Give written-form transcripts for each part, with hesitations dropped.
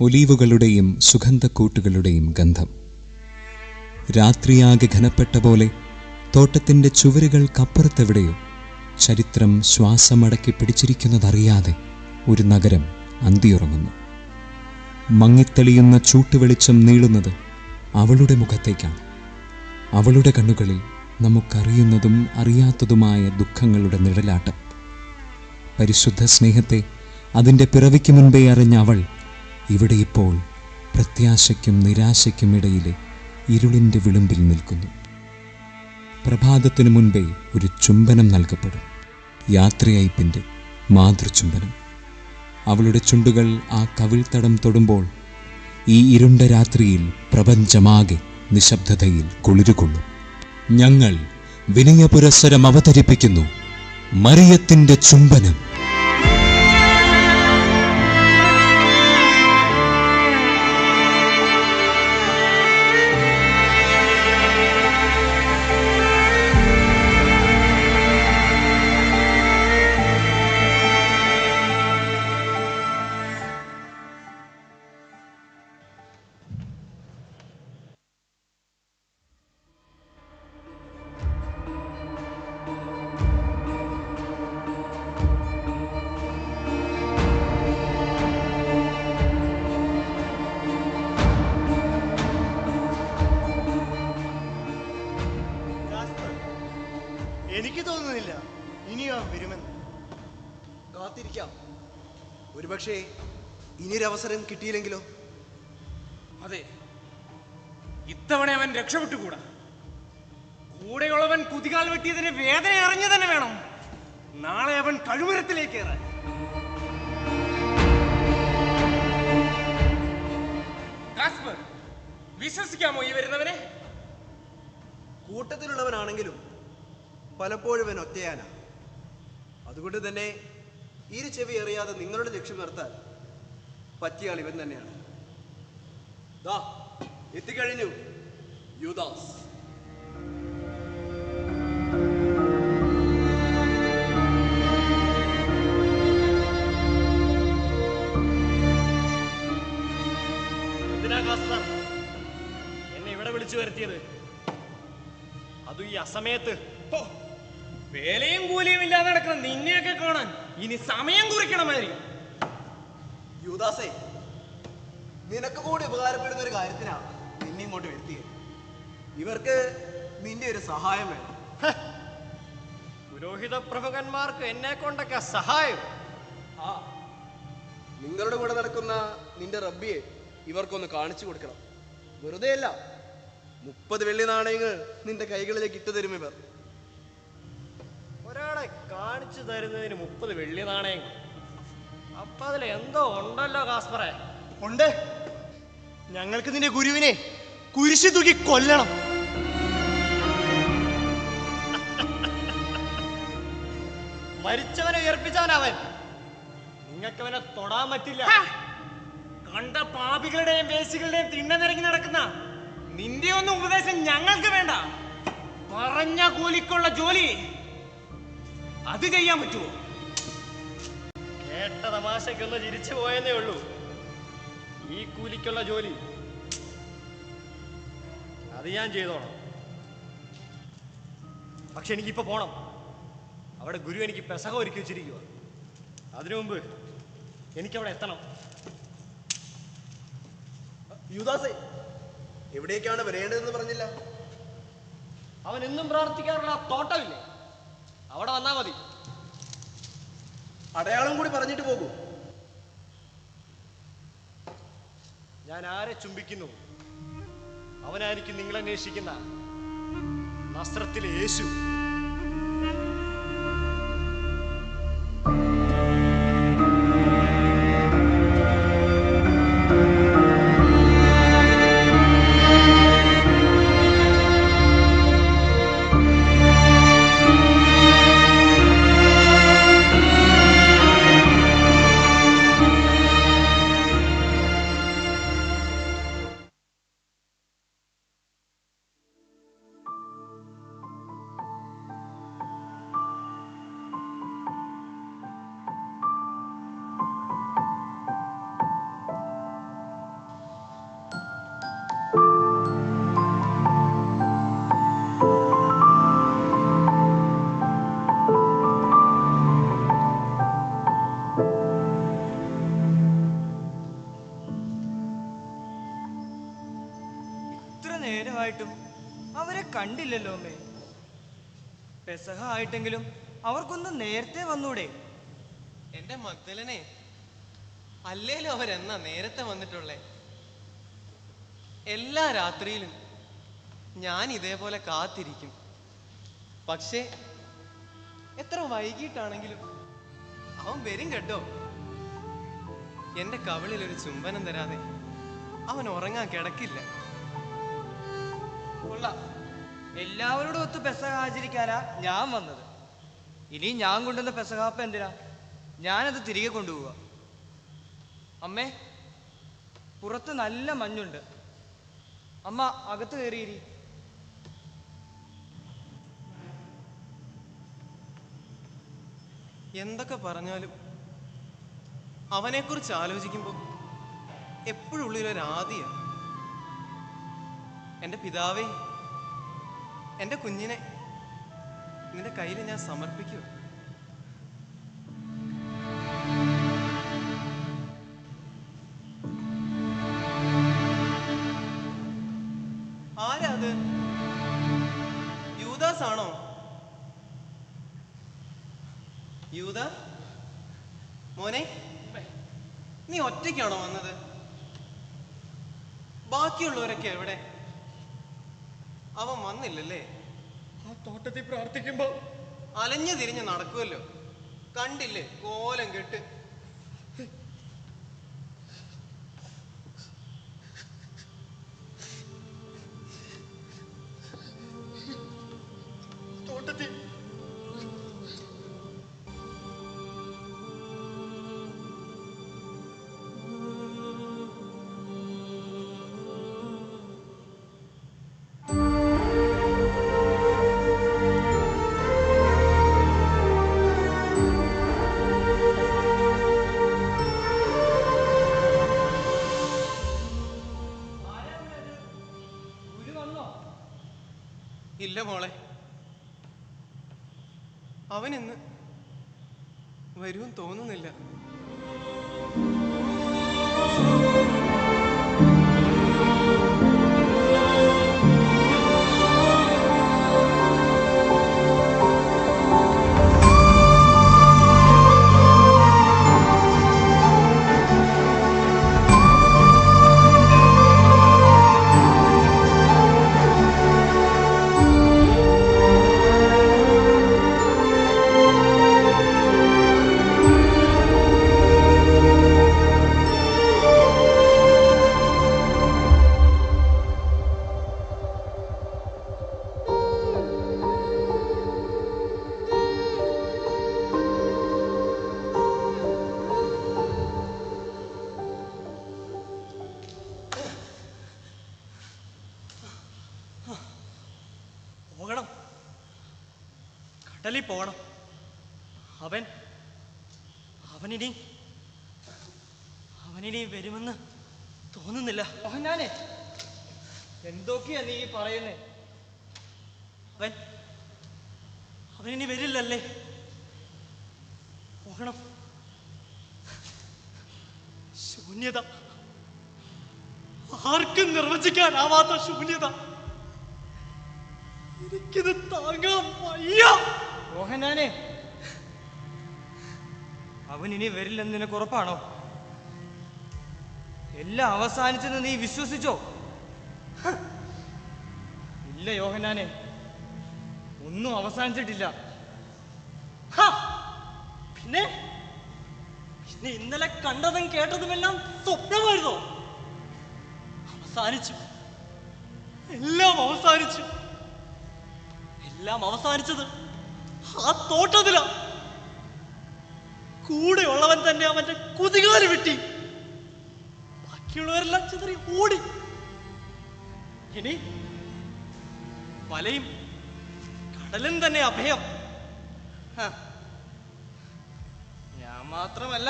ഒലീവുകളുടെയും സുഗന്ധക്കൂട്ടുകളുടെയും ഗന്ധം. രാത്രിയാകെ ഘനപ്പെട്ട പോലെ തോട്ടത്തിൻ്റെ ചുവരുകൾക്കപ്പുറത്തെവിടെയോ ചരിത്രം ശ്വാസമടക്കി പിടിച്ചിരിക്കുന്നതറിയാതെ ഒരു നഗരം അന്തിയുറങ്ങുന്നു. മങ്ങിത്തെളിയുന്ന ചൂട്ടുവെളിച്ചം നീളുന്നത് അവളുടെ മുഖത്തേക്കാണ്. അവളുടെ കണ്ണുകളിൽ നമുക്കറിയുന്നതും അറിയാത്തതുമായ ദുഃഖങ്ങളുടെ നിഴലാട്ടം. പരിശുദ്ധ സ്നേഹത്തെ അതിൻ്റെ പിറവിക്ക് മുൻപേ അറിഞ്ഞ അവൾ ഇവിടെ ഇപ്പോൾ പ്രത്യാശയ്ക്കും നിരാശയ്ക്കും ഇടയിലെ ഇരുളിൻ്റെ വിളുമ്പിൽ നിൽക്കുന്നു. പ്രഭാതത്തിനു മുൻപേ ഒരു ചുംബനം നൽകപ്പെടും, യാത്രയയപ്പിൻ്റെ മാതൃചുംബനം. അവളുടെ ചുണ്ടുകൾ ആ കവിൾത്തടം തൊടുമ്പോൾ ഈ ഇരുണ്ട രാത്രിയിൽ പ്രപഞ്ചമാകെ നിശബ്ദതയിൽ കുളിരുകൊള്ളും. ഞങ്ങൾ വിനയപുരസ്സരം അവതരിപ്പിക്കുന്നു മറിയത്തിൻ്റെ ചുംബനം. എനിക്ക് തോന്നുന്നില്ല ഇനിയോ വരുമെന്ന്. കാത്തിരിക്കാം. ഒരുപക്ഷെ ഇനിയൊരവസരം കിട്ടിയില്ലെങ്കിലോ? അതെ, ഇത്തവണ അവൻ രക്ഷപ്പെട്ടുകൂടാ. കൂടെയുള്ളവൻ കുതികാൽ വെട്ടിയതിന് വേദന അറിഞ്ഞു തന്നെ വേണം നാളെ അവൻ കഴുമരത്തിലേക്ക് കയറാൻ. വിശ്വസിക്കാമോ ഈ വരുന്നവനെ? കൂട്ടത്തിലുള്ളവനാണെങ്കിലും പലപ്പോഴും അവൻ ഒറ്റയാനാ. അതുകൊണ്ട് തന്നെ ഇരു ചെവി അറിയാതെ നിങ്ങളുടെ ലക്ഷ്യം നിർത്താൻ പറ്റിയ ആൾ ഇവൻ തന്നെയാണ്. ദാ എത്തിക്കഴിഞ്ഞു യൂദാസ്. എന്നെ ഇവിടെ വിളിച്ചു വരുത്തിയത്? അതും ഈ അസമയത്ത്. വേലയും കൂലിയും ഇല്ലാതെ നടക്കണം നിന്നെയൊക്കെ കാണാൻ ഇനി സമയം കുറിക്കണമായിരിക്കും. യൂദാസേ, നിനക്ക് കൂടി ഉപകാരപ്പെടുന്ന ഒരു കാര്യത്തിനാണ് നിന്നെ ഇങ്ങോട്ട് വരുത്തിയത്. ഇവർക്ക് നിന്റെ ഒരു സഹായം വേണം. പുരോഹിത പ്രമുഖന്മാർക്ക് എന്നെ കൊണ്ടൊക്കെ സഹായം? ആ, നിങ്ങളുടെ കൂടെ നടക്കുന്ന നിന്റെ റബ്ബിയെ ഇവർക്കൊന്ന് കാണിച്ചു കൊടുക്കണം. വെറുതെ അല്ല, 30 വെള്ളി നാണയങ്ങൾ നിന്റെ കൈകളിലേക്ക് ഇട്ടു തരും ഇവർ. ഒരാളെ കാണിച്ചു തരുന്നതിന് 30 വെള്ളി നാണയങ്ങൾ? അപ്പൊ അതിൽ എന്തോ ഉണ്ടല്ലോ കാസ്പറെ. ഉണ്ട്. ഞങ്ങൾക്ക് നിന്റെ ഗുരുവിനെ കുരിശു തൂക്കി കൊല്ലണം. മരിച്ചവനെ ഉയർപ്പിച്ചവനവൻ. നിങ്ങൾക്കവനെ തൊടാൻ പറ്റില്ല. കണ്ട പാപികളുടെയും വേശികളുടെയും തിണ്ണ നിറങ്ങി നടക്കുന്ന നിന്റെ ഒന്നും ഉപദേശം ഞങ്ങൾക്ക് വേണ്ട. പറഞ്ഞ കൂലിക്കുള്ള ജോലി അത് ചെയ്യാൻ പറ്റുമോ? കേട്ട തമാശക്കൊന്ന് ചിരിച്ചു പോയെന്നേ ഉള്ളൂ. ഈ കൂലിക്കുള്ള ജോലി അത് ഞാൻ ചെയ്തോണം. പക്ഷെ എനിക്കിപ്പോ പോണം. അവിടെ ഗുരു എനിക്ക് പെസഹ ഒരുക്കി വെച്ചിരിക്കുക. അതിനു മുമ്പ് എനിക്കവിടെ എത്തണം. യൂദാസേ, എവിടേക്കാണ് വരേണ്ടതെന്ന് പറഞ്ഞില്ല. അവൻ എന്നും പ്രാർത്ഥിക്കാറുള്ള ആ തോട്ടമില്ലേ, അവിടെ വന്നാ മതി. അടയാളം കൂടി പറഞ്ഞിട്ട് പോകൂ. ഞാൻ ആരെ ചുംബിക്കുന്നു അവനായിരിക്കും നിങ്ങൾ അന്വേഷിക്കുന്ന നസ്രത്തിലെ യേശു. കണ്ടില്ലല്ലോ അമ്മേ. പെസഹ ആയിട്ടെങ്കിലും അവർക്കൊന്ന് നേരത്തെ വന്നൂടെ? എന്റെ മഗ്ദലനെ, അല്ലേലും അവരെന്നാ നേരത്തെ വന്നിട്ടുള്ളേ? എല്ലാ രാത്രിയിലും ഞാൻ ഇതേപോലെ കാത്തിരിക്കും. പക്ഷേ എത്ര വൈകിട്ടാണെങ്കിലും അവൻ വരും കേട്ടോ. എന്റെ കവിളിൽ ഒരു ചുംബനം തരാതെ അവൻ ഉറങ്ങാൻ കിടക്കില്ല. കൊള്ളാം. എല്ലാവരോടും ഒത്ത് പെസഹ ആചരിക്കാനാ ഞാൻ വന്നത്. ഇനി ഞാൻ കൊണ്ടുവന്ന പെസഹാപ്പ എന്തിനാ? ഞാനത് തിരികെ കൊണ്ടുപോവുക. അമ്മേ, പുറത്ത് നല്ല മഞ്ഞുണ്ട്. അമ്മ അകത്ത് കയറിയിരി. എന്തൊക്കെ പറഞ്ഞാലും അവനെക്കുറിച്ച് ആലോചിക്കുമ്പോൾ എപ്പോഴും ഉള്ളിലൊരാദിയാ. എൻ്റെ പിതാവേ, എൻ്റെ കുഞ്ഞിനെ നിന്റെ കയ്യിൽ ഞാൻ സമർപ്പിക്കൂ. ആരാ അത്? യൂദാസ് ആണോ? യൂദ മോനെ, നീ ഒറ്റയ്ക്കാണോ വന്നത്? ബാക്കിയുള്ളവരൊക്കെ എവിടെ? അവൻ വന്നില്ലല്ലേ? ആ തോട്ടത്തിൽ പ്രാർത്ഥിക്കുമ്പോ അലഞ്ഞു തിരിഞ്ഞ് നടക്കുമല്ലോ, കണ്ടില്ലേ കോലം കെട്ട്. തോട്ടത്തിൽ ഇല്ല മോളെ, അവനിന്ന് വരും തോന്നുന്നില്ല. പോകണം, കടലിൽ പോകണം. അവനിനി വരുമെന്ന് തോന്നുന്നില്ല. മോഹൻലാലേ, എന്തൊക്കെയാ നീ പറയുന്നേ? അവനിനി വരില്ലല്ലേ? പോകണം. ശൂന്യത, ആർക്കും നിർവചിക്കാനാവാത്ത ശൂന്യത. എനിക്കിത് താങ്ങാൻ വയ്യ. മോഹൻലാലേ, അവൻ ഇനി വരില്ലെന്ന് നിനക്ക് ഉറപ്പാണോ? എല്ലാം അവസാനിച്ചെന്ന് നീ വിശ്വസിച്ചോ? ഇല്ല യോഹന്നാനെ, ഒന്നും അവസാനിച്ചിട്ടില്ല. പിന്നെ ഇന്നലെ കണ്ടതും കേട്ടതുമെല്ലാം സ്വപ്നമായിരുന്നോ? അവസാനിച്ചു, എല്ലാം അവസാനിച്ചു. എല്ലാം അവസാനിച്ചത് ആ തോട്ടത്തിലാ. കൂടെയുള്ളവൻ തന്നെ അവന്റെ കുതികാല് വെട്ടി, ബാക്കിയുള്ളവരെല്ലാം ചിതറി ഓടി. ഇനി വലയും കടലും തന്നെ അഭയം. ഞാൻ മാത്രമല്ല,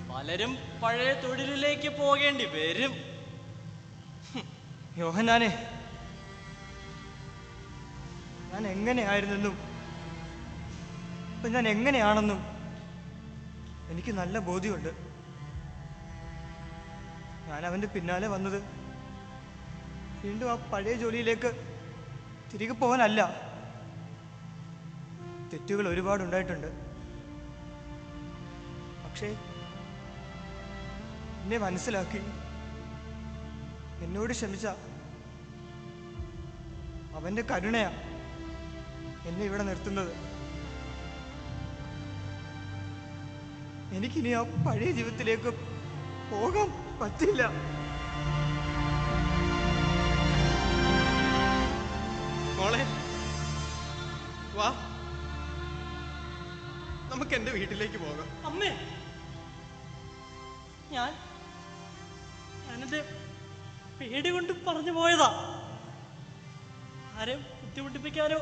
പലരും പഴയ തൊഴിലിലേക്ക് പോകേണ്ടി വരും. യോഹന്നാനെ, ഞാൻ എങ്ങനെയായിരുന്നെന്നും ഇപ്പൊ ഞാൻ എങ്ങനെയാണെന്നും എനിക്ക് നല്ല ബോധ്യമുണ്ട്. ഞാൻ അവന്റെ പിന്നാലെ വന്നത് വീണ്ടും ആ പഴയ ജോലിയിലേക്ക് തിരികെ പോകാനല്ല. തെറ്റുകൾ ഒരുപാടുണ്ടായിട്ടുണ്ട്. പക്ഷേ എന്നെ മനസ്സിലാക്കി എന്നോട് ക്ഷമിച്ച അവൻ്റെ കരുണയാ എന്നെ ഇവിടെ നിർത്തുന്നത്. എനിക്കിനി ആ പഴയ ജീവിതത്തിലേക്ക് പോകാൻ പറ്റില്ല. മോളെ വാ, നമുക്ക് എന്റെ വീട്ടിലേക്ക് പോകാം. അമ്മേ, ഞാനെന്റെ പേടി കൊണ്ട് പറഞ്ഞു പോയതാ. ആരെയും ബുദ്ധിമുട്ടിപ്പിക്കാനോ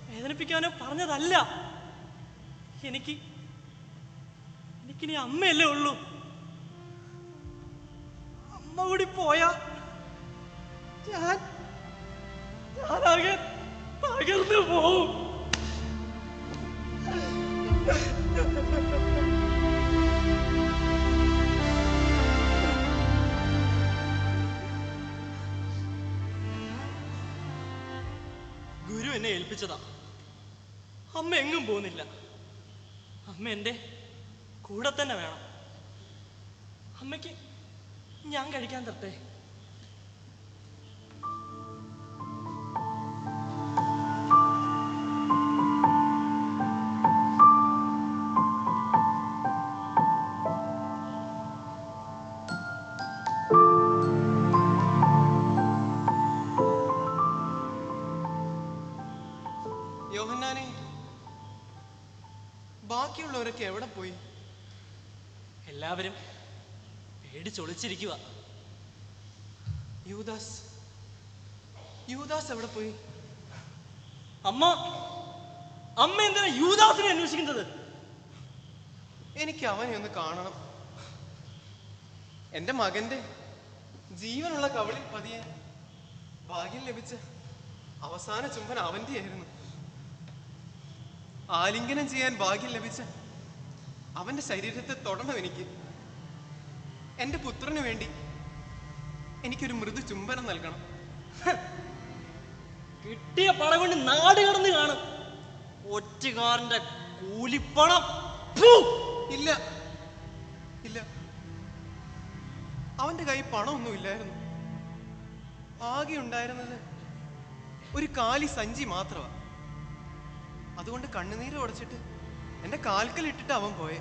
വേദനിപ്പിക്കാനോ പറഞ്ഞതല്ല. എനിക്കിനി അമ്മയല്ലേ ഉള്ളൂ. അമ്മ കൂടി പോയാ ഞാനാകെ തകർന്നു പോവും. ഗുരു എന്നെ ഏൽപ്പിച്ചതാ. അമ്മ എങ്ങും പോകുന്നില്ല. അമ്മ എൻ്റെ കൂടെ തന്നെ വേണം. അമ്മയ്ക്ക് ഞാൻ കഴിക്കാൻ തരട്ടെ? യോഹന്നാനെ, ബാക്കിയുള്ളവരൊക്കെ എവിടെ പോയി? എല്ലാവരും പേടിച്ചൊളിച്ചിരിക്കുക. യൂദാസ് എവിടെ പോയി? അമ്മ എന്തിനാ യൂദാസിനെ അന്വേഷിക്കുന്നത്? എനിക്ക് അവനെ ഒന്ന് കാണണം. എന്റെ മകന്റെ ജീവനുള്ള കവളിൽ പതിയാൻ ഭാഗ്യം ലഭിച്ച അവസാന ചുംബൻ അവന്റെ ആയിരുന്നു. ആലിംഗനം ചെയ്യാൻ ഭാഗ്യം ലഭിച്ച അവന്റെ ശരീരത്തെ തൊടണം എനിക്ക്. എന്റെ പുത്രന് വേണ്ടി എനിക്കൊരു മൃദു ചുംബനം നൽകണം. കിട്ടിയ പട കൊണ്ട് നാട് കടന്ന് കാണും. ഒറ്റുകാരന്റെ കൂലിപ്പണം. ഇല്ല ഇല്ല, അവന്റെ കൈ പണമൊന്നും ഇല്ലായിരുന്നു. ആകെ ഉണ്ടായിരുന്നത് ഒരു കാലി സഞ്ചി മാത്രമാ. അതുകൊണ്ട് കണ്ണുനീര് ഉടച്ചിട്ട് എന്റെ കാൽക്കലിട്ടിട്ട് അവൻ പോയെ.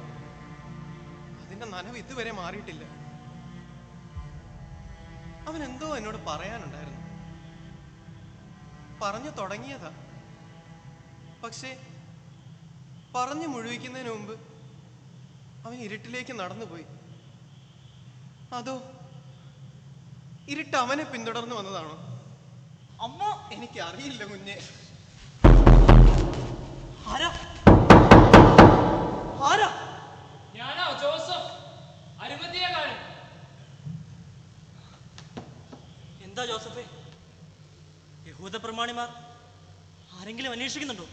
അതിന്റെ നനവ് ഇതുവരെ മാറിയിട്ടില്ല. അവൻ എന്തോ എന്നോട് പറയാനുണ്ടായിരുന്നു. പറഞ്ഞു തുടങ്ങിയതാ. പക്ഷേ പറഞ്ഞു മുഴുവിക്കുന്നതിന് മുമ്പ് അവൻ ഇരുട്ടിലേക്ക് നടന്നുപോയി. അതോ ഇരുട്ട് അവനെ പിന്തുടർന്ന് വന്നതാണോ? അമ്മ, എനിക്ക് അറിയില്ല കുഞ്ഞെ. ഞാനോ ജോസഫ്, അരിമത്തിയക്കാരൻ. എന്താ ജോസഫേ, യഹൂദ പ്രമാണിമാർ ആരെങ്കിലും അന്വേഷിക്കുന്നുണ്ടോ?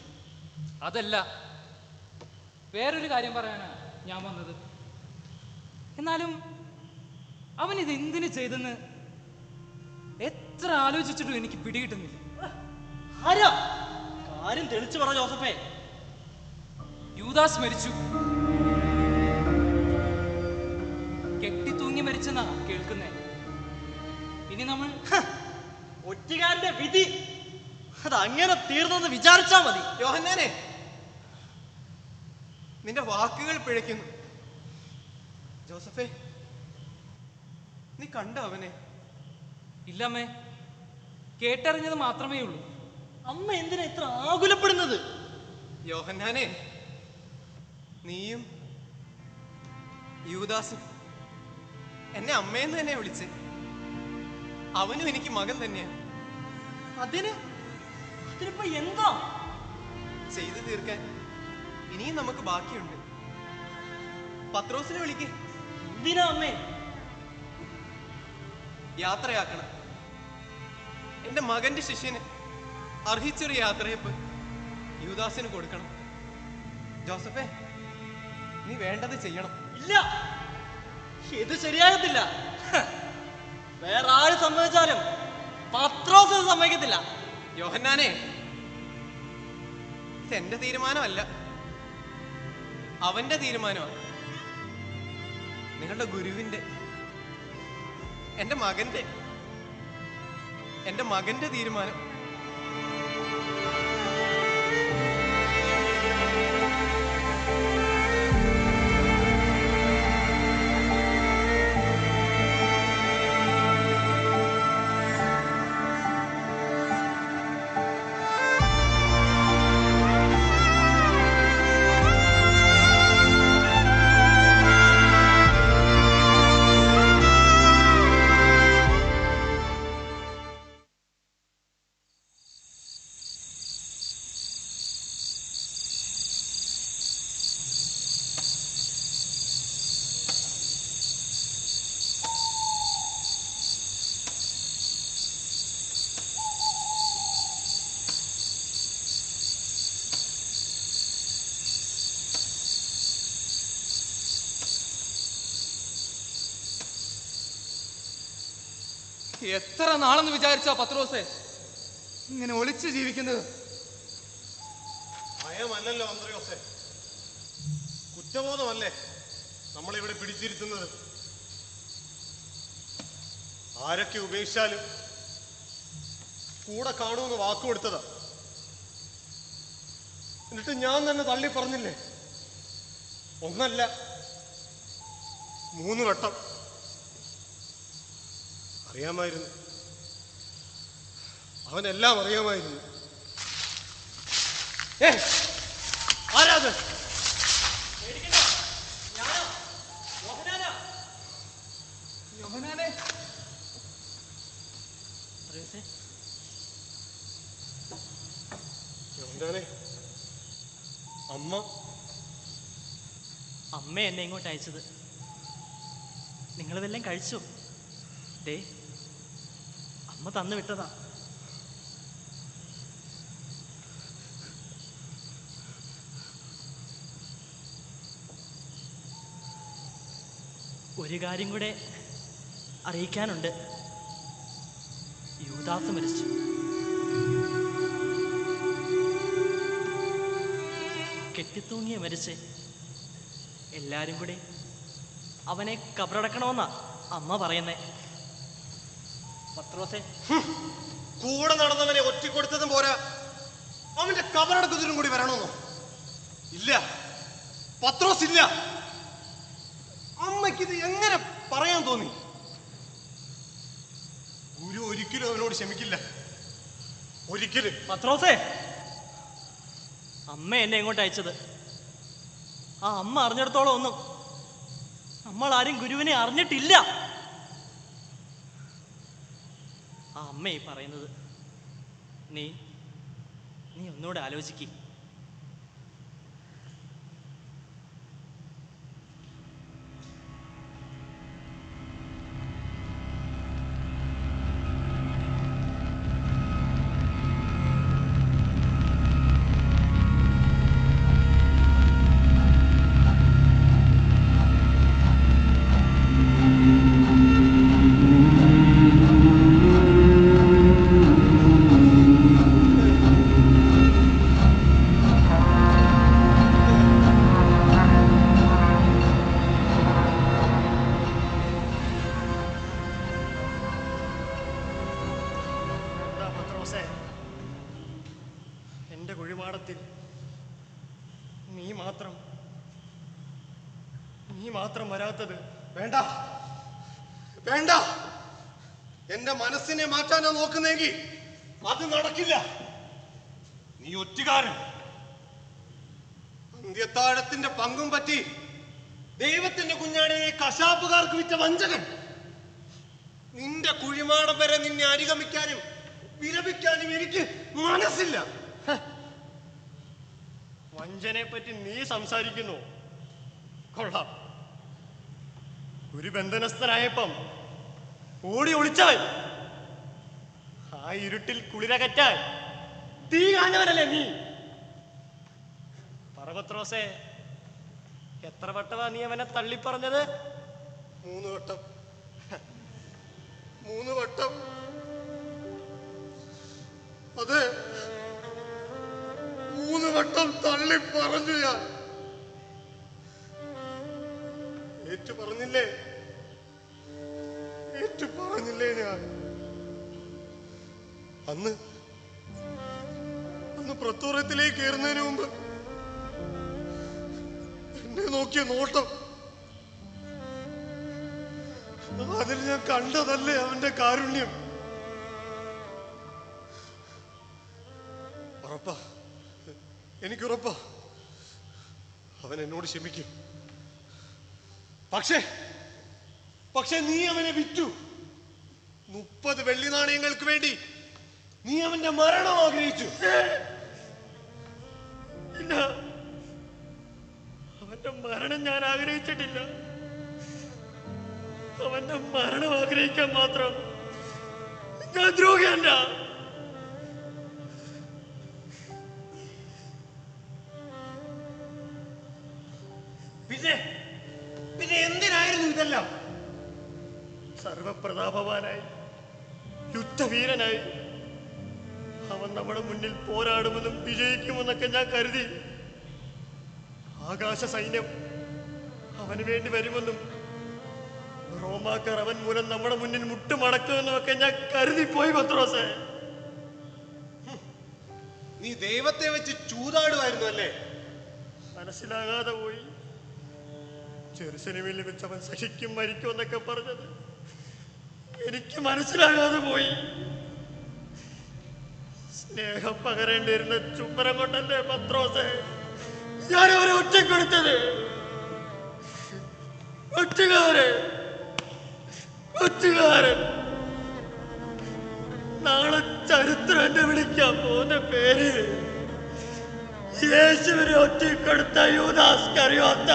അതല്ല, വേറൊരു കാര്യം പറയാനാണ് ഞാൻ വന്നത്. എന്നാലും അവൻ ഇത് എന്തിനു ചെയ്തെന്ന് എത്ര ആലോചിച്ചിട്ടും എനിക്ക് പിടികിട്ടുന്നില്ല. കാര്യം തെളിച്ചു പറ ജോസഫേ. യൂദാസ് മരിച്ചു. കെട്ടിത്തൂങ്ങി മരിച്ചെന്നാ കേൾക്കുന്നേ. ഇനി നമ്മൾ ഒറ്റുകാരന്റെ വിധി അതങ്ങനെ തീർന്നെന്ന് വിചാരിച്ചാ മതി. യോഹന്നാനെ, നിന്റെ വാക്കുകൾ പിഴയ്ക്കുന്നു. ജോസഫേ, നീ കണ്ടോ അവനെ? ഇല്ലമ്മേ, കേട്ടറിഞ്ഞത് മാത്രമേ ഉള്ളൂ. അമ്മ എന്തിനാ ഇത്ര ആകുലപ്പെടുന്നത്? യോഹന്നാനെ, നീയും യൂദാസും എന്നെ അമ്മയെന്ന് തന്നെ വിളിച്ച്. അവനും എനിക്ക് മകൻ തന്നെയാ. അതിനിപ്പോ എന്താ ചെയ്തു തീർക്കാൻ ഇനിയും നമുക്ക് ബാക്കിയുണ്ട്. പത്രോസിനെ വിളിക്ക്. എന്തിനാ അമ്മേ? യാത്രയാക്കണം. എന്റെ മകന്റെ ശിഷ്യന് അർഹിച്ചൊരു യാത്രയപ്പ് യൂദാസിന് കൊടുക്കണം. ജോസഫേ, നീ വേണ്ടത് ചെയ്യണം. ഇല്ല, ഇത് ശരിയാകത്തില്ല. വേറെ ആര് സമ്മതിച്ചാലും പത്രോസ് ഇത് സമ്മതിക്കത്തില്ല. യോഹന്നാനെ, ഇതെന്റെ തീരുമാനമല്ല, അവന്റെ തീരുമാനമാണ്. നിങ്ങളുടെ ഗുരുവിന്റെ, എന്റെ മകന്റെ തീരുമാനം. എത്ര നാളെന്ന് വിചാരിച്ചാ പത്രോസേ ഇങ്ങനെ ഒളിച്ചു ജീവിക്കുന്നത്? ഭയമല്ലല്ലോ അന്ത്രയോസേ, കുറ്റബോധമല്ലേ നമ്മളിവിടെ പിടിച്ചിരുത്തുന്നത്. ആരൊക്കെ ഉപേക്ഷിച്ചാലും കൂടെ കാണുമെന്ന് വാക്കുകൊടുത്തതാ. എന്നിട്ട് ഞാൻ തന്നെ തള്ളി പറഞ്ഞില്ലേ, ഒന്നല്ല 3 വട്ടം. അറിയാമായിരുന്നു, അവനെല്ലാം അറിയാമായിരുന്നു. ആരാത്? യോഹന്നാനെ, യോഹന്നാനെ, അമ്മ എന്നെ ഇങ്ങോട്ട് അയച്ചത്. നിങ്ങളിതെല്ലാം കഴിച്ചു. ദേ, അമ്മ തന്നു വിട്ടതാ. ഒരു കാര്യം കൂടെ അറിയിക്കാനുണ്ട്. യൂദാസ് മരിച്ചു. കെട്ടിത്തൂങ്ങിയ മരിച്ച് എല്ലാരും കൂടി അവനെ കബറടക്കണമെന്നാ അമ്മ പറയുന്നേ. പത്രോസേ, കൂടെ നടന്നവനെ ഒറ്റിക്കൊടുത്തതും പോരാ, അവന്റെ കബറടക്കത്തിനും കൂടി വരണമെന്നോ? ഇല്ല പത്രോസ്, ഇല്ല. അമ്മയ്ക്കിത് എങ്ങനെ പറയാൻ തോന്നി? ഗുരു ഒരിക്കലും അവനോട് ക്ഷമിക്കില്ല, ഒരിക്കലും. പത്രോസേ, അമ്മ എന്നെ ഇങ്ങോട്ട് അയച്ചത്. ആ അമ്മ അറിഞ്ഞിടത്തോളം ഒന്നും നമ്മൾ ആരും ഗുരുവിനെ അറിഞ്ഞിട്ടില്ല. ആ അമ്മ ഈ പറയുന്നത് നീ ഒന്നുകൂടെ ആലോചിക്ക്. എന്റെ കുഴിമാടത്തിൽ നീ മാത്രം വരാത്തത്. വേണ്ട വേണ്ട, എന്റെ മനസ്സിനെ മാറ്റാനാ നോക്കുന്നെങ്കിൽ അത് നടക്കില്ല. നീ ഒറ്റുകാരൻ, അന്ത്യത്താഴത്തിന്റെ പങ്കും പറ്റി ദൈവത്തിന്റെ കുഞ്ഞാടിനെ കശാപ്പുകാർക്ക് വിറ്റ വഞ്ചകൻ. നിന്റെ കുഴിമാടം വരെ നിന്നെ അനുഗമിക്കാനും വിലപിക്കാനും എനിക്ക് മനസ്സില്ല. വഞ്ചനെ പറ്റി നീ സംസാരിക്കുന്നു, കൊള്ളാം. ഒരു ബന്ധനസ്ഥനായപ്പം ഓടി ഒളിച്ചാൽ ആ ഇരുട്ടിൽ കുളിരകറ്റാൻ തീ കാഞ്ഞവനല്ലേ നീ? പർവത്രോസേ, എത്ര വട്ടമാ നീ അവനെ തള്ളിപ്പറഞ്ഞത്? 3 വട്ടം. 3 വട്ടം. അതെ, 3 വട്ടം തള്ളി പറഞ്ഞു. ഞാൻ ഏറ്റു പറഞ്ഞില്ലേ ഞാൻ? അന്ന് പ്രത്തോറത്തിലേക്ക് കയറുന്നതിന് മുമ്പ് എന്നെ നോക്കിയ നോട്ടം, അതിൽ ഞാൻ കണ്ടതല്ലേ അവന്റെ കാരുണ്യം. ഉറപ്പാ, എനിക്കുറപ്പാ അവൻ എന്നോട് ക്ഷമിക്കും. പക്ഷേ നീ അവനെ വിറ്റു. 30 വെള്ളി നാണയങ്ങൾക്ക് വേണ്ടി നീ അവന്റെ മരണം ആഗ്രഹിച്ചു. ഇല്ല, അവന്റെ മരണം ഞാൻ ആഗ്രഹിച്ചിട്ടില്ല. അവന്റെ മരണം ആഗ്രഹിക്കാൻ മാത്രം ഞാൻ ദ്രോഹിയല്ല. പിന്നെ എന്തിനായിരുന്നു ഇതെല്ലാം? സർവപ്രതാപവാനായി, യുദ്ധവീരനായി അവൻ നമ്മുടെ മുന്നിൽ പോരാടുമെന്നും വിജയിക്കുമെന്നൊക്കെ ഞാൻ കരുതി. ആകാശ സൈന്യം അവന് വേണ്ടി വരുമെന്നും റോമാക്കാർ അവൻ മൂലം നമ്മുടെ മുന്നിൽ മുട്ടുമടക്കുമെന്നും ഒക്കെ ഞാൻ കരുതിപ്പോയി പത്രോസേ. നീ ദൈവത്തെ വെച്ച് ചൂതാടുമായിരുന്നു അല്ലേ? മനസ്സിലാകാതെ പോയി. ജെറുസലേമിൽ വെച്ച് അവൻ സഹിക്കും മരിക്കും എന്നൊക്കെ പറഞ്ഞത് എനിക്ക് മനസ്സിലാകാതെ പോയി. സ്നേഹം പകരേണ്ടിയിരുന്ന ചുംബനം കൊണ്ടല്ലേ പത്രോസേ ഞാൻ അവരെ ഒറ്റക്കൊടുത്തത്. ഒറ്റുകാരൻ നാളെ ചരിത്രം എന്നെ വിളിക്കാൻ പോകുന്ന പേര് യേശുവിനെ ഒറ്റക്കൊടുത്ത യൂദാസ് ഇസ്കറിയോത്ത.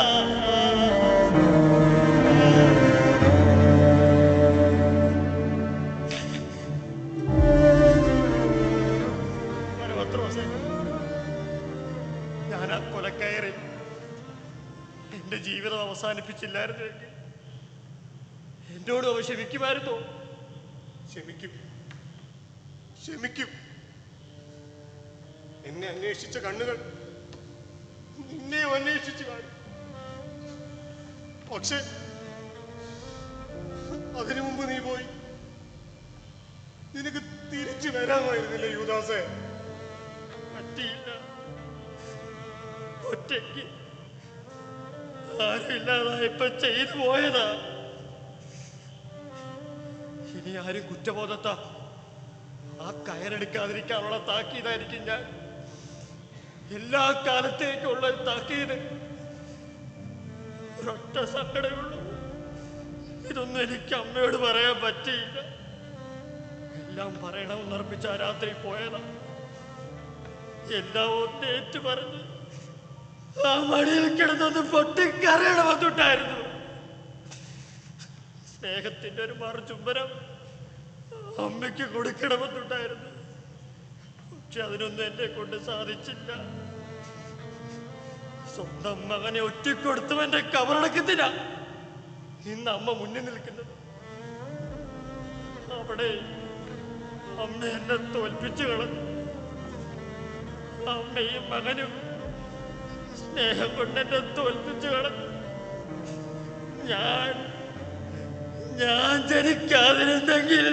ഞാൻ ആ കൊലക്കയറി എന്റെ ജീവിതം അവസാനിപ്പിച്ചില്ലായിരുന്നെങ്കിൽ എന്നോട് അവ ക്ഷമിക്കുമായിരുന്നോ? ക്ഷമിക്കും. എന്നെ അന്വേഷിച്ച കണ്ണുകൾ നിന്നെ അന്വേഷിച്ചു കാണും. പക്ഷെ അതിനു മുമ്പ് നീ പോയി. നിനക്ക് തിരിച്ചു വരാമായിരുന്നില്ലേ യൂദാസേ? പറ്റിയില്ല. ഒറ്റയ്ക്ക് ആരുമില്ലാതായപ്പോ ചെയ്തു പോയതാ. ഇനി ആരും കുറ്റബോധത്താ ആ കയറെടുക്കാതിരിക്കാനുള്ള താക്കീതായിരിക്കും ഞാൻ. എല്ലാ കാലത്തേക്കുള്ള താക്കീത്. ഒരൊറ്റ സങ്കടമുള്ളൂ, ഇതൊന്നും എനിക്ക് അമ്മയോട് പറയാൻ പറ്റിയില്ല. എല്ലാം പറയണമെന്നർപ്പിച്ച ആ രാത്രി പോയതാ. എല്ലാം ഒന്നേറ്റു പറഞ്ഞ് ആ മടിയിൽ കിടന്നൊന്ന് പൊട്ടിക്കരയണമെന്നുണ്ടായിരുന്നു. സ്നേഹത്തിന്റെ ഒരു മറുചുംബനം അമ്മയ്ക്ക് കൊടുക്കണമെന്നുണ്ടായിരുന്നു. പക്ഷെ അതിനൊന്നും എന്നെ കൊണ്ട് സാധിച്ചില്ല. സ്വന്തം മകനെ ഒറ്റക്കൊടുത്തവന്റെ കബറടക്കത്തിനാ ഇന്ന് അമ്മ മുന്നിൽ നിൽക്കുന്നത്. അവിടെ അമ്മ എന്നെ തോൽപ്പിച്ചു കളഞ്ഞു. അമ്മയും മകനും സ്നേഹം കൊണ്ട് എന്നെ തോൽപ്പിച്ചു കളഞ്ഞു. ഞാൻ ജനിക്കാതിരുന്നെങ്കിൽ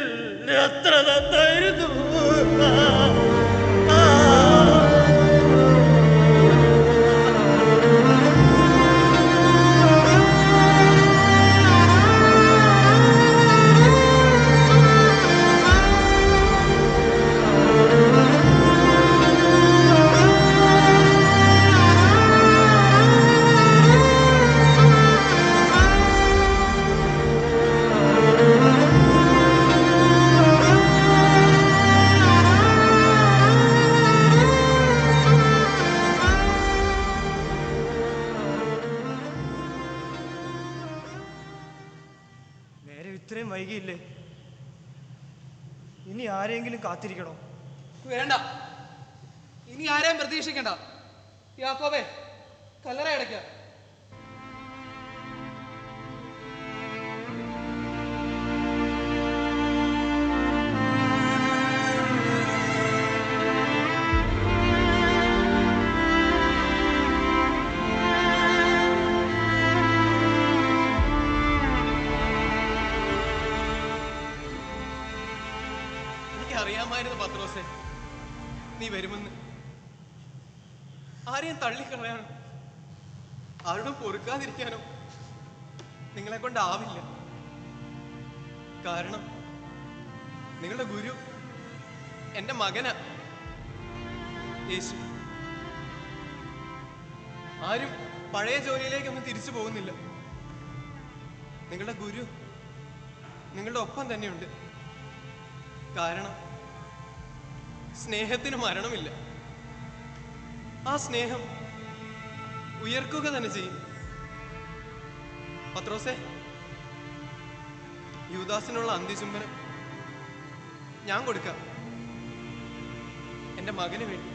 എത്ര നന്നായിരുന്നു. ഇത്രയും വൈകിയില്ലേ? ഇനി ആരെങ്കിലും കാത്തിരിക്കണോ? വേണ്ട, ഇനി ആരെയും പ്രതീക്ഷിക്കണ്ട. യാക്കോബേ, കല്ലറ അടയ്ക്ക. അറിയാമായിരുന്നു പത്രോസേ നീ വരുമെന്ന്. ആരെയും തള്ളിക്കളയാനോ ആരോടും പൊറുക്കാതിരിക്കാനോ നിങ്ങളെ കൊണ്ടാവില്ല. കാരണം നിങ്ങളുടെ ഗുരു എൻ്റെ മകനാ യേശു. ആരും പഴയ ജോലിയിലേക്കൊന്നും തിരിച്ചു പോകുന്നില്ല. നിങ്ങളുടെ ഗുരു നിങ്ങളുടെ ഒപ്പം തന്നെയുണ്ട്. കാരണം സ്നേഹത്തിന് മരണമില്ല. ആ സ്നേഹം ഉയർക്കുക തന്നെ ചെയ്യും. പത്രോസേ, യൂദാസിനുള്ള അന്ത്യചുംബനം ഞാൻ കൊടുക്കാം എൻ്റെ മകന് വേണ്ടി.